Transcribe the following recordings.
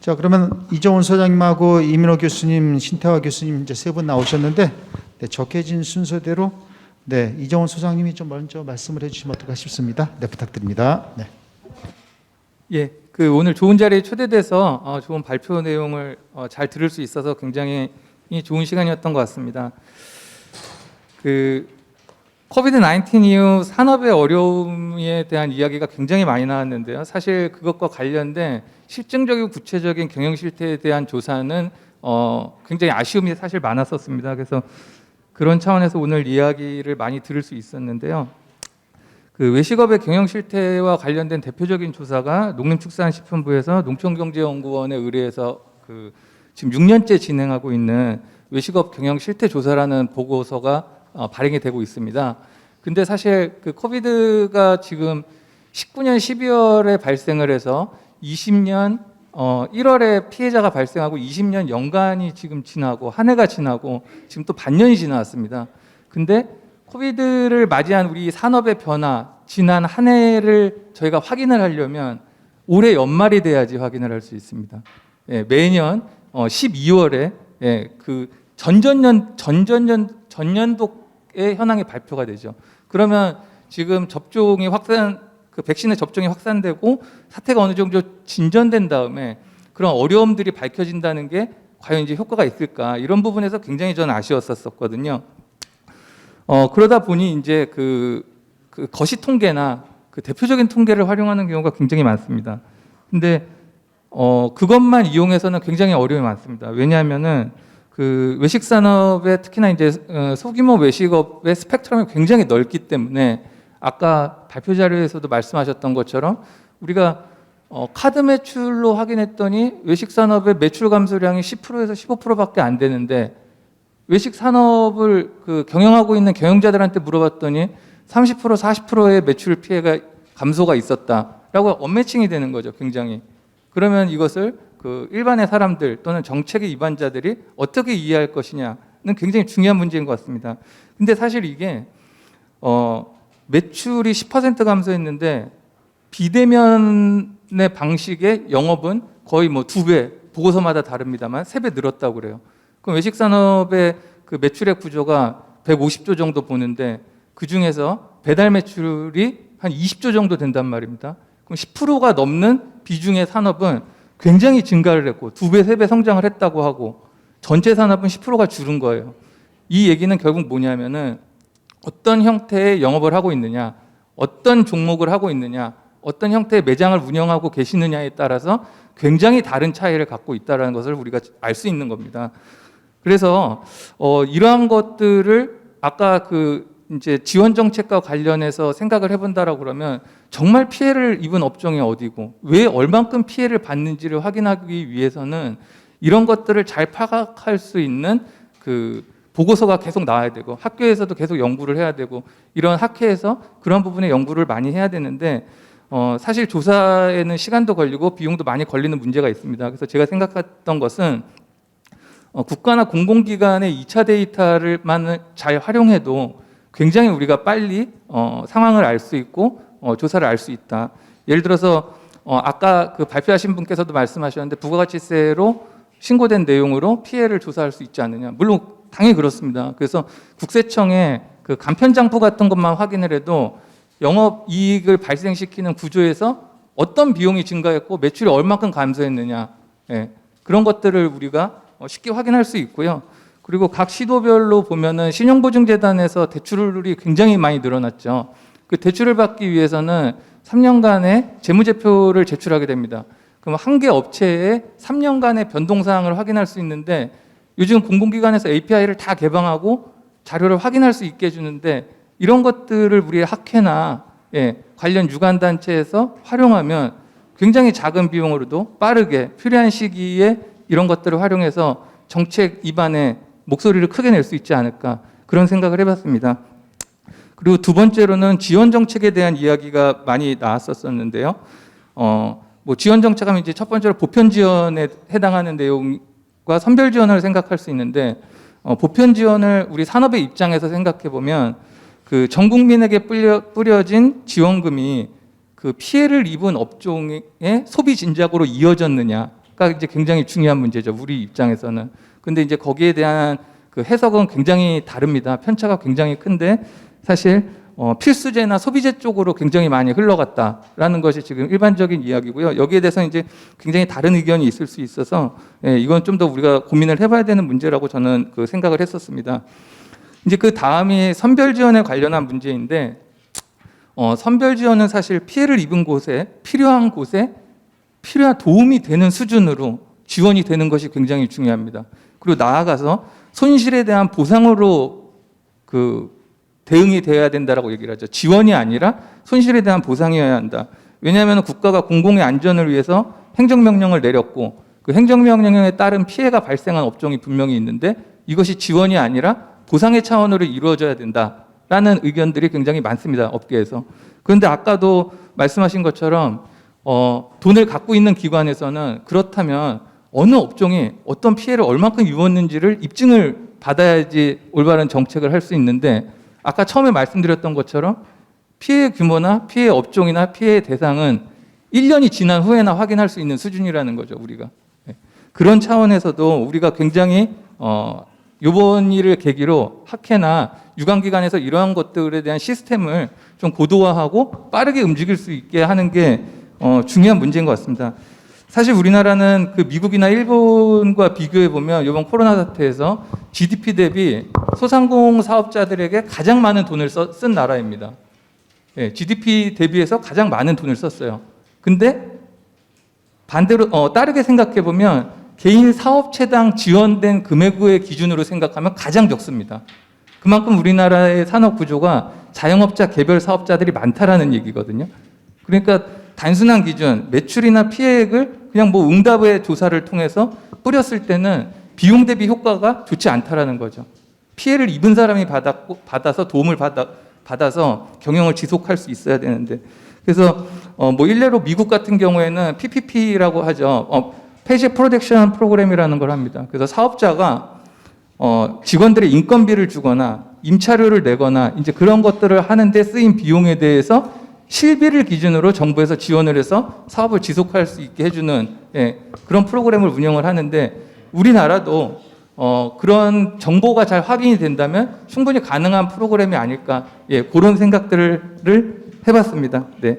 자, 그러면 이정훈 소장님하고 이민호 교수님, 신태화 교수님 이제 세 분 나오셨는데, 네, 적혀진 순서대로 네, 이정훈 소장님이 좀 먼저 말씀을 해주시면 어떨까 싶습니다. 네, 부탁드립니다. 네. 예, 오늘 좋은 자리에 초대돼서 좋은 발표 내용을 잘 들을 수 있어서 굉장히 좋은 시간이었던 것 같습니다. 코비드 19 이후 산업의 어려움에 대한 이야기가 굉장히 많이 나왔는데요. 사실 그것과 관련된 실증적이고 구체적인 경영 실태에 대한 조사는 굉장히 아쉬움이 사실 많았었습니다. 그래서 그런 차원에서 오늘 이야기를 많이 들을 수 있었는데요. 외식업의 경영 실태와 관련된 대표적인 조사가 농림축산식품부에서 농촌경제연구원에 의뢰해서 지금 6년째 진행하고 있는 외식업 경영 실태 조사라는 보고서가 발행이 되고 있습니다. 근데 사실 코비드가 지금 19년 12월에 발생을 해서 20년 1월에 피해자가 발생하고 20년 연간이 지금 지나고 한 해가 지나고 지금 또 반년이 지나왔습니다. 근데 코비드를 맞이한 우리 산업의 변화, 지난 한 해를 저희가 확인을 하려면 올해 연말이 돼야지 확인을 할 수 있습니다. 예, 매년 12월에 전년도의 현황이 발표가 되죠. 그러면 지금 접종이 백신의 접종이 확산되고 사태가 어느 정도 진전된 다음에 그런 어려움들이 밝혀진다는 게 과연 이제 효과가 있을까, 이런 부분에서 굉장히 저는 아쉬웠었거든요. 그러다 보니 이제 거시 통계나 대표적인 통계를 활용하는 경우가 굉장히 많습니다. 근데 그것만 이용해서는 굉장히 어려움이 많습니다. 왜냐하면은 외식 산업에 특히나 이제 소규모 외식업의 스펙트럼이 굉장히 넓기 때문에 아까 발표 자료에서도 말씀하셨던 것처럼 우리가 카드 매출로 확인했더니 외식 산업의 매출 감소량이 10%에서 15%밖에 안 되는데 외식 산업을 경영하고 있는 경영자들한테 물어봤더니 30% 40%의 매출 피해가 감소가 있었다라고 언매칭이 되는 거죠. 굉장히. 그러면 이것을 일반의 사람들 또는 정책의 입안자들이 어떻게 이해할 것이냐는 굉장히 중요한 문제인 것 같습니다. 근데 사실 이게 매출이 10% 감소했는데 비대면의 방식의 영업은 거의 2배, 보고서마다 다릅니다만 3배 늘었다고 그래요. 그럼 외식 산업의 매출액 구조가 150조 정도 보는데 그 중에서 배달 매출이 한 20조 정도 된단 말입니다. 그럼 10%가 넘는 비중의 산업은 굉장히 증가를 했고 2배, 3배 성장을 했다고 하고 전체 산업은 10%가 줄은 거예요. 이 얘기는 결국 뭐냐면은 어떤 형태의 영업을 하고 있느냐, 어떤 종목을 하고 있느냐, 어떤 형태의 매장을 운영하고 계시느냐에 따라서 굉장히 다른 차이를 갖고 있다는 것을 우리가 알 수 있는 겁니다. 그래서 이러한 것들을 아까 이제 지원 정책과 관련해서 생각을 해본다라고 그러면 정말 피해를 입은 업종이 어디고 왜 얼만큼 피해를 받는지를 확인하기 위해서는 이런 것들을 잘 파악할 수 있는 보고서가 계속 나와야 되고 학교에서도 계속 연구를 해야 되고 이런 학회에서 그런 부분에 연구를 많이 해야 되는데 사실 조사에는 시간도 걸리고 비용도 많이 걸리는 문제가 있습니다. 그래서 제가 생각했던 것은 국가나 공공기관의 2차 데이터를만 잘 활용해도 굉장히 우리가 빨리 상황을 알 수 있고 조사를 알 수 있다. 예를 들어서 아까 발표하신 분께서도 말씀하셨는데 부가가치세로 신고된 내용으로 피해를 조사할 수 있지 않느냐. 물론 당연히 그렇습니다. 그래서 국세청에 간편장부 같은 것만 확인을 해도 영업 이익을 발생시키는 구조에서 어떤 비용이 증가했고 매출이 얼마큼 감소했느냐, 그런 것들을 우리가 쉽게 확인할 수 있고요. 그리고 각 시도별로 보면은 신용보증재단에서 대출이 굉장히 많이 늘어났죠. 그 대출을 받기 위해서는 3년간의 재무제표를 제출하게 됩니다. 그럼 한 개 업체에 3년간의 변동사항을 확인할 수 있는데 요즘 공공기관에서 API를 다 개방하고 자료를 확인할 수 있게 해주는데 이런 것들을 우리 학회나 관련 유관단체에서 활용하면 굉장히 작은 비용으로도 빠르게 필요한 시기에 이런 것들을 활용해서 정책 입안에 목소리를 크게 낼 수 있지 않을까, 그런 생각을 해봤습니다. 그리고 두 번째로는 지원 정책에 대한 이야기가 많이 나왔었는데요. 지원 정책하면 이제 첫 번째로 보편 지원에 해당하는 내용과 선별 지원을 생각할 수 있는데 보편 지원을 우리 산업의 입장에서 생각해 보면 전 국민에게 뿌려진 지원금이 피해를 입은 업종의 소비 진작으로 이어졌느냐, 이제 굉장히 중요한 문제죠. 우리 입장에서는. 근데 이제 거기에 대한 그 해석은 굉장히 다릅니다. 편차가 굉장히 큰데 사실 필수제나 소비재 쪽으로 굉장히 많이 흘러갔다라는 것이 지금 일반적인 이야기고요. 여기에 대해서 이제 굉장히 다른 의견이 있을 수 있어서 이건 좀 더 우리가 고민을 해봐야 되는 문제라고 저는 그 생각을 했었습니다. 이제 그 다음이 선별 지원에 관련한 문제인데 선별 지원은 사실 피해를 입은 곳에 필요한 도움이 되는 수준으로 지원이 되는 것이 굉장히 중요합니다. 그리고 나아가서 손실에 대한 보상으로 그 대응이 되어야 된다라고 얘기를 하죠. 지원이 아니라 손실에 대한 보상이어야 한다. 왜냐하면 국가가 공공의 안전을 위해서 행정명령을 내렸고 그 행정명령에 따른 피해가 발생한 업종이 분명히 있는데 이것이 지원이 아니라 보상의 차원으로 이루어져야 된다라는 의견들이 굉장히 많습니다. 업계에서. 그런데 아까도 말씀하신 것처럼 돈을 갖고 있는 기관에서는 그렇다면 어느 업종이 어떤 피해를 얼마큼 입었는지를 입증을 받아야지 올바른 정책을 할 수 있는데 아까 처음에 말씀드렸던 것처럼 피해 규모나 피해 업종이나 피해 대상은 1년이 지난 후에나 확인할 수 있는 수준이라는 거죠, 우리가. 그런 차원에서도 우리가 굉장히 이번 일을 계기로 학회나 유관기관에서 이러한 것들에 대한 시스템을 좀 고도화하고 빠르게 움직일 수 있게 하는 게 중요한 문제인 것 같습니다. 사실 우리나라는 그 미국이나 일본과 비교해 보면 이번 코로나 사태에서 GDP 대비 소상공 사업자들에게 가장 많은 돈을 쓴 나라입니다. GDP 대비해서 가장 많은 돈을 썼어요. 근데 반대로 다르게 생각해 보면 개인 사업체당 지원된 금액의 기준으로 생각하면 가장 적습니다. 그만큼 우리나라의 산업 구조가 자영업자 개별 사업자들이 많다라는 얘기거든요. 그러니까 단순한 기준, 매출이나 피해액을 그냥 뭐 응답의 조사를 통해서 뿌렸을 때는 비용 대비 효과가 좋지 않다라는 거죠. 피해를 입은 사람이 받아서 도움을 받아서 경영을 지속할 수 있어야 되는데. 그래서 뭐 일례로 미국 같은 경우에는 PPP라고 하죠. 페이지 프로텍션 프로그램이라는 걸 합니다. 그래서 사업자가 직원들의 인건비를 주거나 임차료를 내거나 이제 그런 것들을 하는데 쓰인 비용에 대해서 실비를 기준으로 정부에서 지원을 해서 사업을 지속할 수 있게 해주는 그런 프로그램을 운영을 하는데 우리나라도 그런 정보가 잘 확인이 된다면 충분히 가능한 프로그램이 아닐까 그런 생각들을 해봤습니다. 네.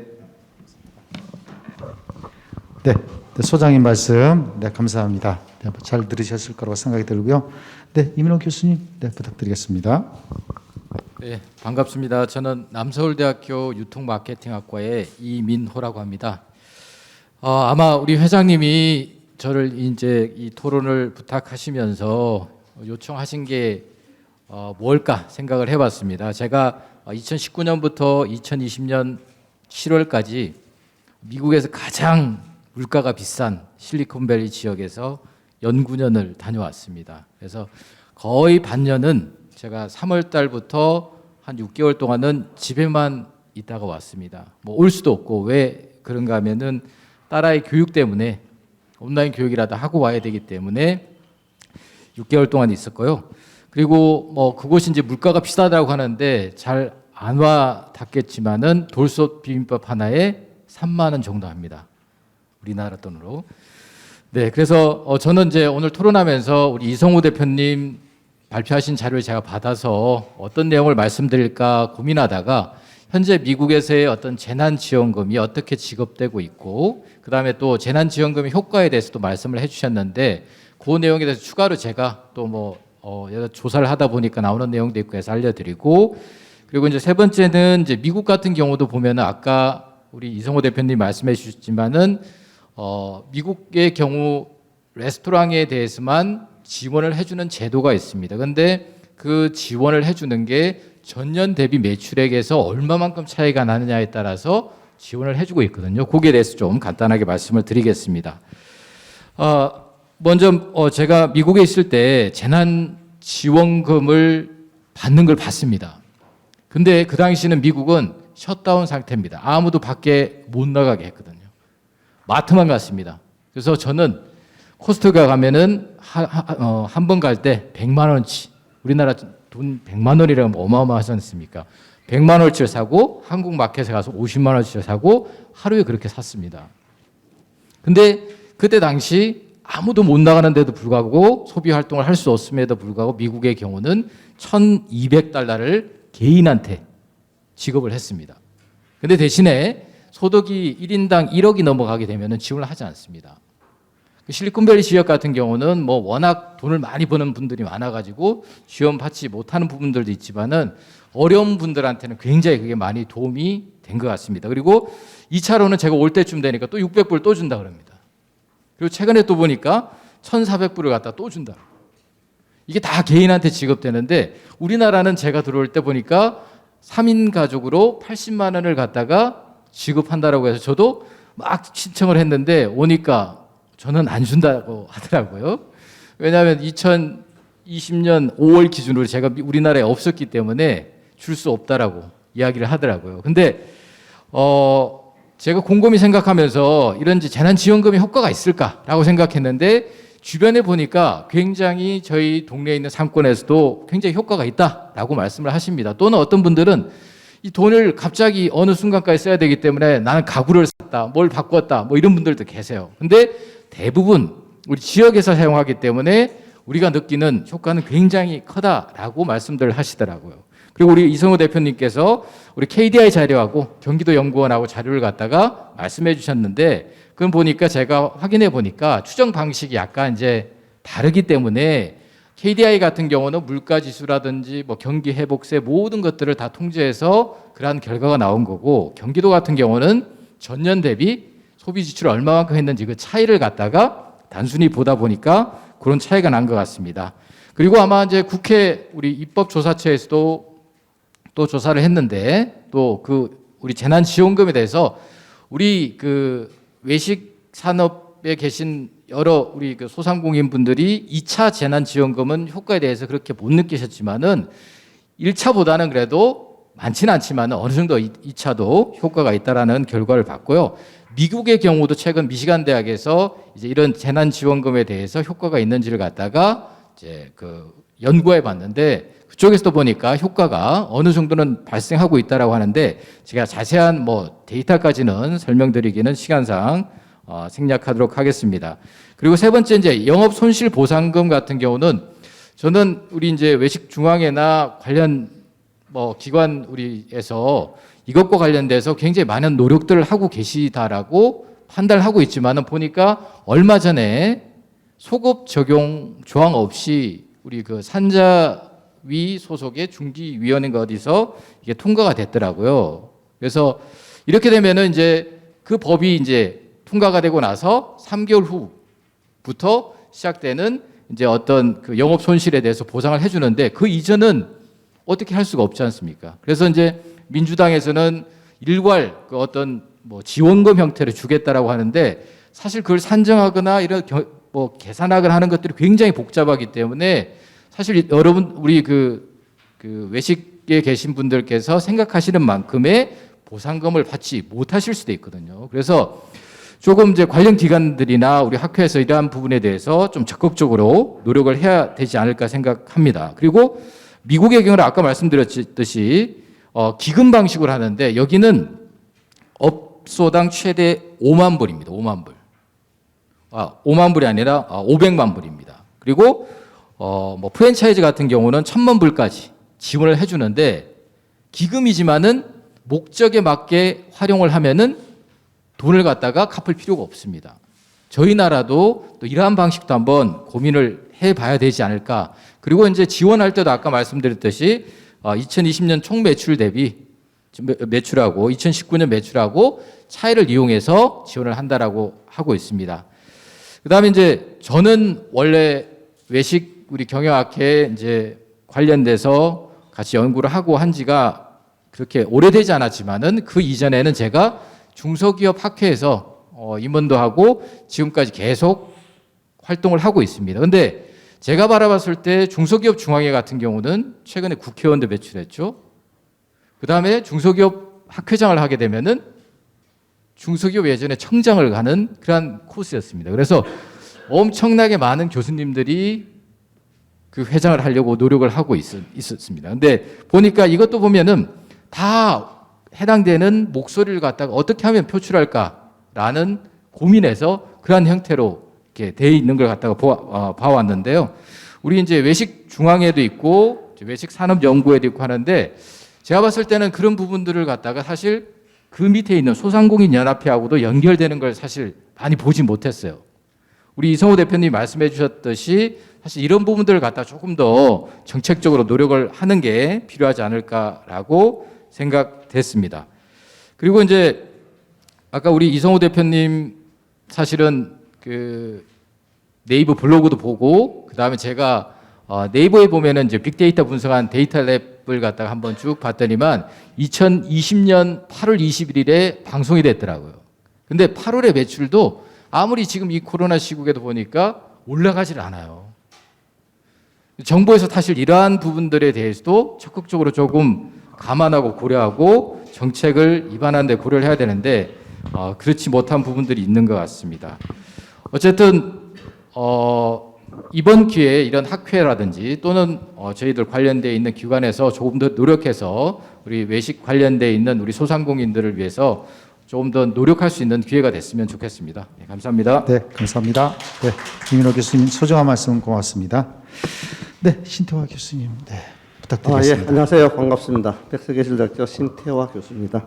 네, 소장님 말씀 감사합니다. 잘 들으셨을 거라고 생각이 들고요. 네, 이민호 교수님 부탁드리겠습니다. 네, 반갑습니다. 저는 남서울대학교 유통마케팅학과의 이민호라고 합니다. 아마 우리 회장님이 저를 이제 이 토론을 부탁하시면서 요청하신 게 뭘까 생각을 해봤습니다. 제가 2019년부터 2020년 7월까지 미국에서 가장 물가가 비싼 실리콘밸리 지역에서 연구년을 다녀왔습니다. 그래서 거의 반년은 제가 3월 달부터 한 6개월 동안은 집에만 있다가 왔습니다. 뭐 올 수도 없고 왜 그런가 하면은 딸아이 교육 때문에 온라인 교육이라도 하고 와야 되기 때문에 6개월 동안 있었고요. 그리고 뭐 그곳이 이제 물가가 비싸다고 하는데 잘 안 와 닿겠지만은 돌솥 비빔밥 하나에 3만 원 정도 합니다. 우리나라 돈으로. 네, 그래서 저는 이제 오늘 토론하면서 우리 이성우 대표님 발표하신 자료를 제가 받아서 어떤 내용을 말씀드릴까 고민하다가 현재 미국에서의 어떤 재난지원금이 어떻게 지급되고 있고 그다음에 또 재난지원금의 효과에 대해서도 말씀을 해주셨는데 그 내용에 대해서 추가로 제가 또 뭐 여러 조사를 하다 보니까 나오는 내용도 있고 해서 알려드리고 그리고 이제 세 번째는 이제 미국 같은 경우도 보면은 아까 우리 이성호 대표님 말씀해 주셨지만은 미국의 경우 레스토랑에 대해서만 지원을 해주는 제도가 있습니다. 그런데 그 지원을 해주는 게 전년 대비 매출액에서 얼마만큼 차이가 나느냐에 따라서 지원을 해주고 있거든요. 거기에 대해서 좀 간단하게 말씀을 드리겠습니다. 먼저 제가 미국에 있을 때 재난지원금을 받는 걸 봤습니다. 근데 그 당시는 미국은 셧다운 상태입니다. 아무도 밖에 못 나가게 했거든요. 마트만 갔습니다. 그래서 저는 코스트코에 가면은 한 번 갈 때 100만 원치 우리나라 돈 100만 원이라면 어마어마하지 않습니까? 100만 원치를 사고 한국 마켓에 가서 50만 원치를 사고 하루에 그렇게 샀습니다. 근데 그때 당시 아무도 못 나가는데도 불구하고 소비 활동을 할 수 없음에도 불구하고 미국의 경우는 $1,200를 개인한테 지급을 했습니다. 근데 대신에 소득이 1인당 1억이 넘어가게 되면 지원을 하지 않습니다. 실리콘밸리 지역 같은 경우는 뭐 워낙 돈을 많이 버는 분들이 많아가지고 지원받지 못하는 부분들도 있지만은 어려운 분들한테는 굉장히 그게 많이 도움이 된 것 같습니다. 그리고 2차로는 제가 올 때쯤 되니까 또 600불 또 준다 그럽니다. 그리고 최근에 또 보니까 1,400불을 갖다 또 준다. 이게 다 개인한테 지급되는데 우리나라는 제가 들어올 때 보니까 3인 가족으로 80만 원을 갖다가 지급한다라고 해서 저도 막 신청을 했는데 오니까 저는 안 준다고 하더라고요. 왜냐하면 2020년 5월 기준으로 제가 우리나라에 없었기 때문에 줄 수 없다라고 이야기를 하더라고요. 근데 제가 곰곰이 생각하면서 이런 재난지원금의 효과가 있을까라고 생각했는데 주변에 보니까 굉장히 저희 동네에 있는 상권에서도 굉장히 효과가 있다라고 말씀을 하십니다. 또는 어떤 분들은 이 돈을 갑자기 어느 순간까지 써야 되기 때문에 나는 가구를 샀다, 뭘 바꿨다, 뭐 이런 분들도 계세요. 근데 대부분 우리 지역에서 사용하기 때문에 우리가 느끼는 효과는 굉장히 크다라고 말씀들 하시더라고요. 그리고 우리 이성호 대표님께서 우리 KDI 자료하고 경기도 연구원하고 자료를 갖다가 말씀해 주셨는데 그건 보니까 제가 확인해 보니까 추정 방식이 약간 이제 다르기 때문에 KDI 같은 경우는 물가 지수라든지 뭐 경기 회복세 모든 것들을 다 통제해서 그러한 결과가 나온 거고 경기도 같은 경우는 전년 대비 소비 지출을 얼마만큼 했는지 그 차이를 갖다가 단순히 보다 보니까 그런 차이가 난 것 같습니다. 그리고 아마 이제 국회 우리 입법조사처에서도 또 조사를 했는데 또 그 우리 재난지원금에 대해서 우리 그 외식 산업에 계신 여러 우리 그 소상공인 분들이 2차 재난지원금은 효과에 대해서 그렇게 못 느끼셨지만은 1차보다는 그래도 많지는 않지만 어느 정도 2차도 효과가 있다라는 결과를 봤고요. 미국의 경우도 최근 미시간 대학에서 이제 이런 재난지원금에 대해서 효과가 있는지를 갖다가 이제 그 연구해 봤는데 그쪽에서도 보니까 효과가 어느 정도는 발생하고 있다라고 하는데 제가 자세한 뭐 데이터까지는 설명드리기는 시간상 생략하도록 하겠습니다. 그리고 세 번째 이제 영업 손실 보상금 같은 경우는 저는 우리 이제 외식 중앙회나 관련 뭐 기관 우리에서 이것과 관련돼서 굉장히 많은 노력들을 하고 계시다라고 판단을 하고 있지만은 보니까 얼마 전에 소급 적용 조항 없이 우리 그 산자위 소속의 중기위원회가 어디서 이게 통과가 됐더라고요. 그래서 이렇게 되면은 이제 그 법이 이제 통과가 되고 나서 3개월 후부터 시작되는 이제 어떤 그 영업 손실에 대해서 보상을 해주는데 그 이전은 어떻게 할 수가 없지 않습니까? 그래서 이제 민주당에서는 일괄 그 어떤 뭐 지원금 형태로 주겠다라고 하는데 사실 그걸 산정하거나 이런 뭐 계산하거나 하는 것들이 굉장히 복잡하기 때문에 사실 여러분 우리 그 외식에 계신 분들께서 생각하시는 만큼의 보상금을 받지 못하실 수도 있거든요. 그래서 조금 이제 관련 기관들이나 우리 학회에서 이러한 부분에 대해서 좀 적극적으로 노력을 해야 되지 않을까 생각합니다. 그리고 미국의 경우는 아까 말씀드렸듯이 기금 방식으로 하는데 여기는 업소당 최대 5만 불입니다. 5만 불. 5만 불이 아니라 500만 불입니다. 그리고 뭐 프랜차이즈 같은 경우는 1,000만 불까지 지원을 해주는데 기금이지만은 목적에 맞게 활용을 하면은 돈을 갖다가 갚을 필요가 없습니다. 저희 나라도 또 이러한 방식도 한번 고민을 해봐야 되지 않을까. 그리고 이제 지원할 때도 아까 말씀드렸듯이 2020년 총 매출 대비 매출하고 2019년 매출하고 차이를 이용해서 지원을 한다라고 하고 있습니다. 그다음에 이제 저는 원래 외식 우리 경영학회에 이제 관련돼서 같이 연구를 하고 한 지가 그렇게 오래되지 않았지만은 그 이전에는 제가 중소기업 학회에서 임원도 하고 지금까지 계속 활동을 하고 있습니다. 근데 제가 바라봤을 때 중소기업 중앙회 같은 경우는 최근에 국회의원도 배출했죠. 그다음에 중소기업 학회장을 하게 되면은 중소기업 예전에 청장을 가는 그러한 코스였습니다. 그래서 엄청나게 많은 교수님들이 그 회장을 하려고 노력을 하고 있었습니다. 근데 보니까 이것도 보면은 다 해당되는 목소리를 갖다가 어떻게 하면 표출할까라는 고민에서 그러한 형태로 이렇게 돼 있는 걸 갖다가 봐왔는데요. 우리 이제 외식 중앙에도 있고 외식 산업 연구에도 있고 하는데 제가 봤을 때는 그런 부분들을 갖다가 사실 그 밑에 있는 소상공인 연합회하고도 연결되는 걸 사실 많이 보지 못했어요. 우리 이성호 대표님이 말씀해 주셨듯이 사실 이런 부분들을 갖다 조금 더 정책적으로 노력을 하는 게 필요하지 않을까라고 생각됐습니다. 그리고 이제 아까 우리 이성호 대표님 사실은 그 네이버 블로그도 보고 그다음에 제가 네이버에 보면은 이제 빅데이터 분석한 데이터 랩을 갖다가 한번 쭉 봤더니만 2020년 8월 21일에 방송이 됐더라고요. 근데 8월의 매출도 아무리 지금 이 코로나 시국에도 보니까 올라가질 않아요. 정부에서 사실 이러한 부분들에 대해서도 적극적으로 조금 감안하고 고려하고 정책을 입안하는 데 고려를 해야 되는데 그렇지 못한 부분들이 있는 것 같습니다. 어쨌든 이번 기회에 이런 학회라든지 또는 저희들 관련되어 있는 기관에서 조금 더 노력해서 우리 외식 관련되어 있는 우리 소상공인들을 위해서 조금 더 노력할 수 있는 기회가 됐으면 좋겠습니다. 네, 감사합니다. 네, 감사합니다. 네, 이민호 교수님 소중한 말씀 고맙습니다. 네, 신태화 교수님, 네, 부탁드리겠습니다. 예, 안녕하세요. 반갑습니다. 백석예술대학교 신태화 교수입니다.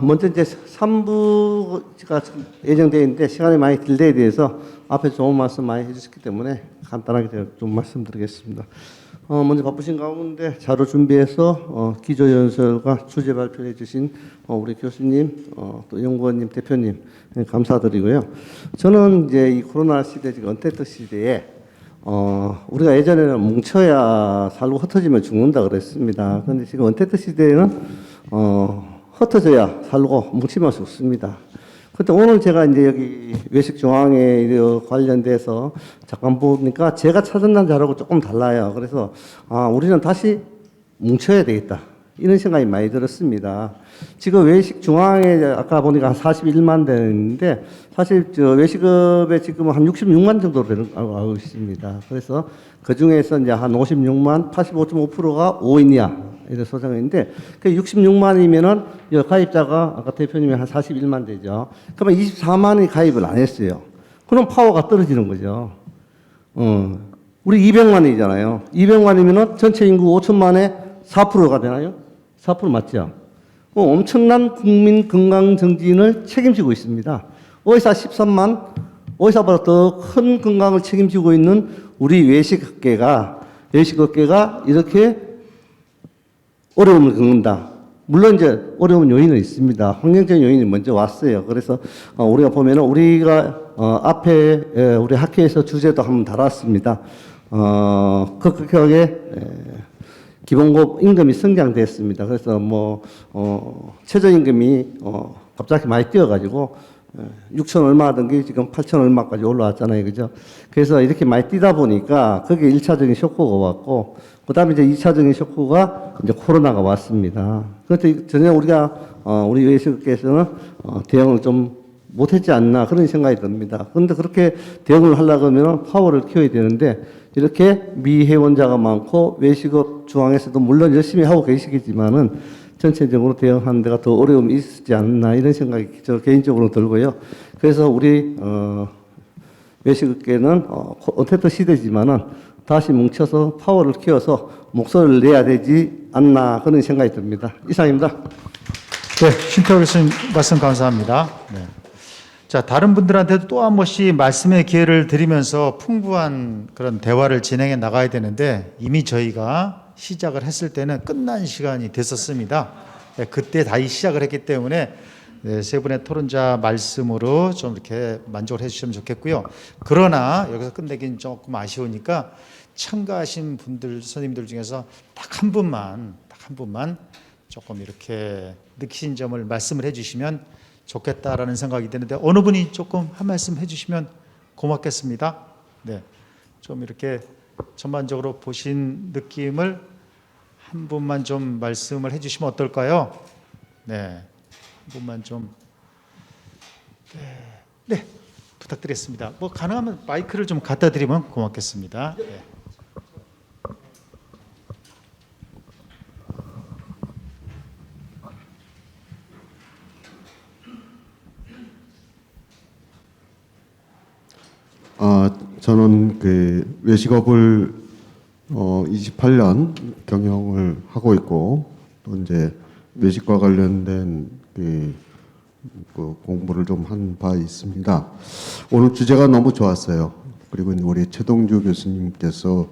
먼저 이제 3부가 예정되어 있는데 시간이 많이 딜레이에 대해서 앞에 좋은 말씀 많이 해주셨기 때문에 간단하게 제가 좀 말씀드리겠습니다. 먼저 바쁘신 가운데 자료 준비해서 기조연설과 주제 발표해 주신 우리 교수님, 또 연구원님, 대표님 감사드리고요. 저는 이제 이 코로나 시대, 지금 언택트 시대에 우리가 예전에는 뭉쳐야 살고 흩어지면 죽는다 그랬습니다. 그런데 지금 언택트 시대에는 흩어져야 살고 뭉치면 죽습니다. 근데 오늘 제가 이제 여기 외식 중앙에 관련돼서 잠깐 보니까 제가 찾은 자료하고 조금 달라요. 그래서 우리는 다시 뭉쳐야 되겠다. 이런 생각이 많이 들었습니다. 지금 외식 중앙에 아까 보니까 한 41만 되는데 사실 저 외식업에 지금 한 66만 정도 되는 알고 있습니다. 그래서 그 중에서 이제 한 56만 85.5%가 5인이야. 이런 소장인데 그 66만이면은 가입자가 아까 대표님이 한 41만 되죠. 그러면 24만이 가입을 안 했어요. 그럼 파워가 떨어지는 거죠. 우리 200만이잖아요. 200만이면은 전체 인구 5천만에 4%가 되나요? 4% 맞죠? 엄청난 국민 건강 정진을 책임지고 있습니다. 의사 13만, 의사보다 더 큰 건강을 책임지고 있는 우리 외식업계가 이렇게 어려움을 겪는다. 물론 이제 어려운 요인은 있습니다. 환경적인 요인이 먼저 왔어요. 그래서 우리가 보면은 우리가 앞에 우리 학회에서 주제도 한번 달았습니다. 급격하게 기본급 임금이 성장됐습니다. 그래서 최저임금이 갑자기 많이 뛰어가지고 6천 얼마던 게 지금 8천 얼마까지 올라왔잖아요. 그죠? 그래서 이렇게 많이 뛰다 보니까 그게 1차적인 쇼크가 왔고, 그 다음에 이제 2차적인 쇼크가 이제 코로나가 왔습니다. 그런데 전혀 우리가, 우리 외식업계에서는 대응을 좀 못했지 않나 그런 생각이 듭니다. 그런데 그렇게 대응을 하려고 하면 파워를 키워야 되는데, 이렇게 미회원자가 많고 외식업 중앙에서도 물론 열심히 하고 계시겠지만은 전체적으로 대응하는 데가 더 어려움이 있지 않나 이런 생각이 저 개인적으로 들고요. 그래서 우리 외식업계는 언택트 시대지만은 다시 뭉쳐서 파워를 키워서 목소리를 내야 되지 않나 그런 생각이 듭니다. 이상입니다. 네, 신태호 교수님 말씀 감사합니다. 네. 자, 다른 분들한테도 또 한 번씩 말씀의 기회를 드리면서 풍부한 그런 대화를 진행해 나가야 되는데 이미 저희가 시작을 했을 때는 끝난 시간이 됐었습니다. 네, 그때 다시 시작을 했기 때문에 네, 세 분의 토론자 말씀으로 좀 이렇게 만족을 해주시면 좋겠고요. 그러나 여기서 끝내긴 조금 아쉬우니까 참가하신 분들, 선생님들 중에서 딱 한 분만 조금 이렇게 느끼신 점을 말씀을 해주시면 좋겠다라는 생각이 드는데 어느 분이 조금 한 말씀 해주시면 고맙겠습니다. 네, 좀 이렇게 전반적으로 보신 느낌을 한 분만 좀 말씀을 해주시면 어떨까요? 네, 한 분만 좀 네, 부탁드리겠습니다. 뭐 가능하면 마이크를 좀 갖다 드리면 고맙겠습니다. 네. 저는 그 외식업을 28년 경영을 하고 있고 또 이제 외식과 관련된 그 공부를 좀 한 바 있습니다. 오늘 주제가 너무 좋았어요. 그리고 우리 최동주 교수님께서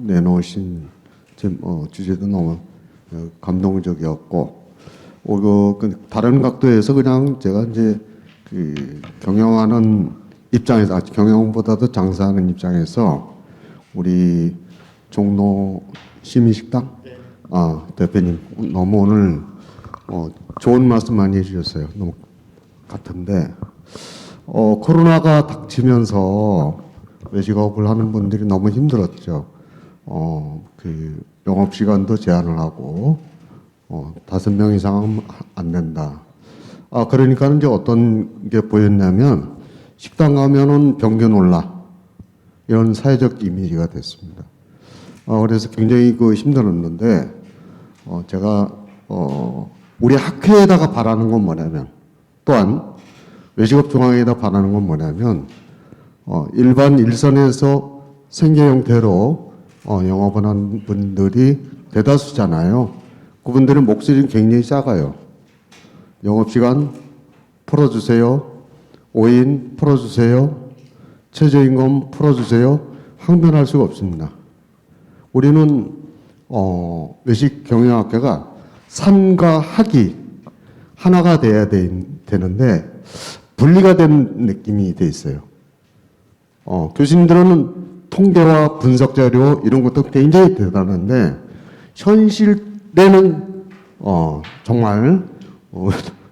내놓으신 주제도 너무 감동적이었고, 다른 각도에서 그냥 제가 이제 그 경영하는 입장에서, 경영보다도 장사하는 입장에서 우리 종로 시민식당 대표님 너무 오늘 좋은 말씀 많이 해주셨어요. 너무 같은데 코로나가 닥치면서 외식업을 하는 분들이 너무 힘들었죠. 그 영업 시간도 제한을 하고 5명 이상은 안 된다. 그러니까 이제 어떤 게 보였냐면 식당 가면은 병견 올라 이런 사회적 이미지가 됐습니다. 그래서 굉장히 힘들었는데 제가 우리 학회에다가 바라는 건 뭐냐면, 또한 외식업 중앙에다 바라는 건 뭐냐면 일반 일선에서 생계 형태로 영업을 하는 분들이 대다수잖아요. 그분들의 목소리는 굉장히 작아요. 영업시간 풀어주세요. 5인 풀어주세요. 최저임금 풀어주세요. 항변할 수가 없습니다. 우리는 외식 경영학회가 산과 학이 하나가 돼야 되는데 분리가 된 느낌이 돼 있어요. 교수님들은 통계와 분석 자료 이런 것도 굉장히 대단한데 현실에는 정말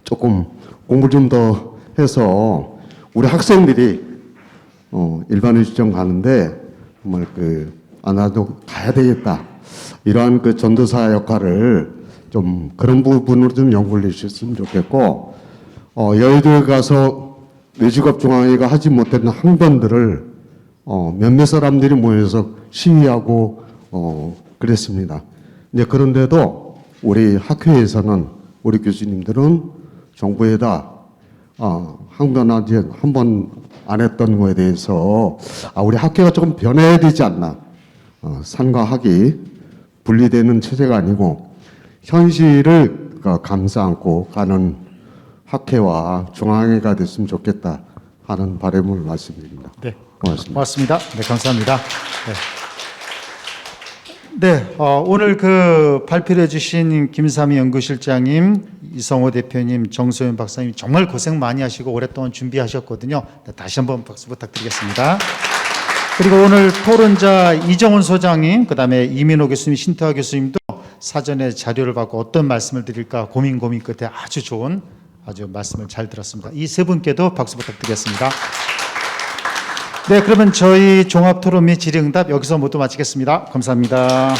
조금 공부 좀 더 해서 우리 학생들이 일반의 시점 가는데 정말 나도 가야 되겠다 이러한 전도사 역할을 좀 그런 부분으로 좀 연구를 해주셨으면 좋겠고, 여의도에 가서 외식업 중앙회가 하지 못했던 항변들을 몇몇 사람들이 모여서 시위하고 그랬습니다. 이제 그런데도 우리 학회에서는 우리 교수님들은 정부에다 항변하지 한 번 안 했던 거에 대해서 우리 학회가 조금 변해야 되지 않나. 산과 학이 분리되는 체제가 아니고 현실을 감싸 안고 가는 학회와 중앙회가 됐으면 좋겠다 하는 바람을 말씀드립니다. 네, 고맙습니다. 고맙습니다. 네, 감사합니다. 네, 오늘 발표해 주신 김삼희 연구실장님, 이성호 대표님, 정소연 박사님 정말 고생 많이 하시고 오랫동안 준비하셨거든요. 네, 다시 한번 박수 부탁드리겠습니다. 그리고 오늘 토론자 이정훈 소장님, 그다음에 이민호 교수님, 신태화 교수님도 사전에 자료를 받고 어떤 말씀을 드릴까 고민 끝에 아주 좋은 말씀을 잘 들었습니다. 이 세 분께도 박수 부탁드리겠습니다. 네, 그러면 저희 종합토론 및 질의응답 여기서 모두 마치겠습니다. 감사합니다.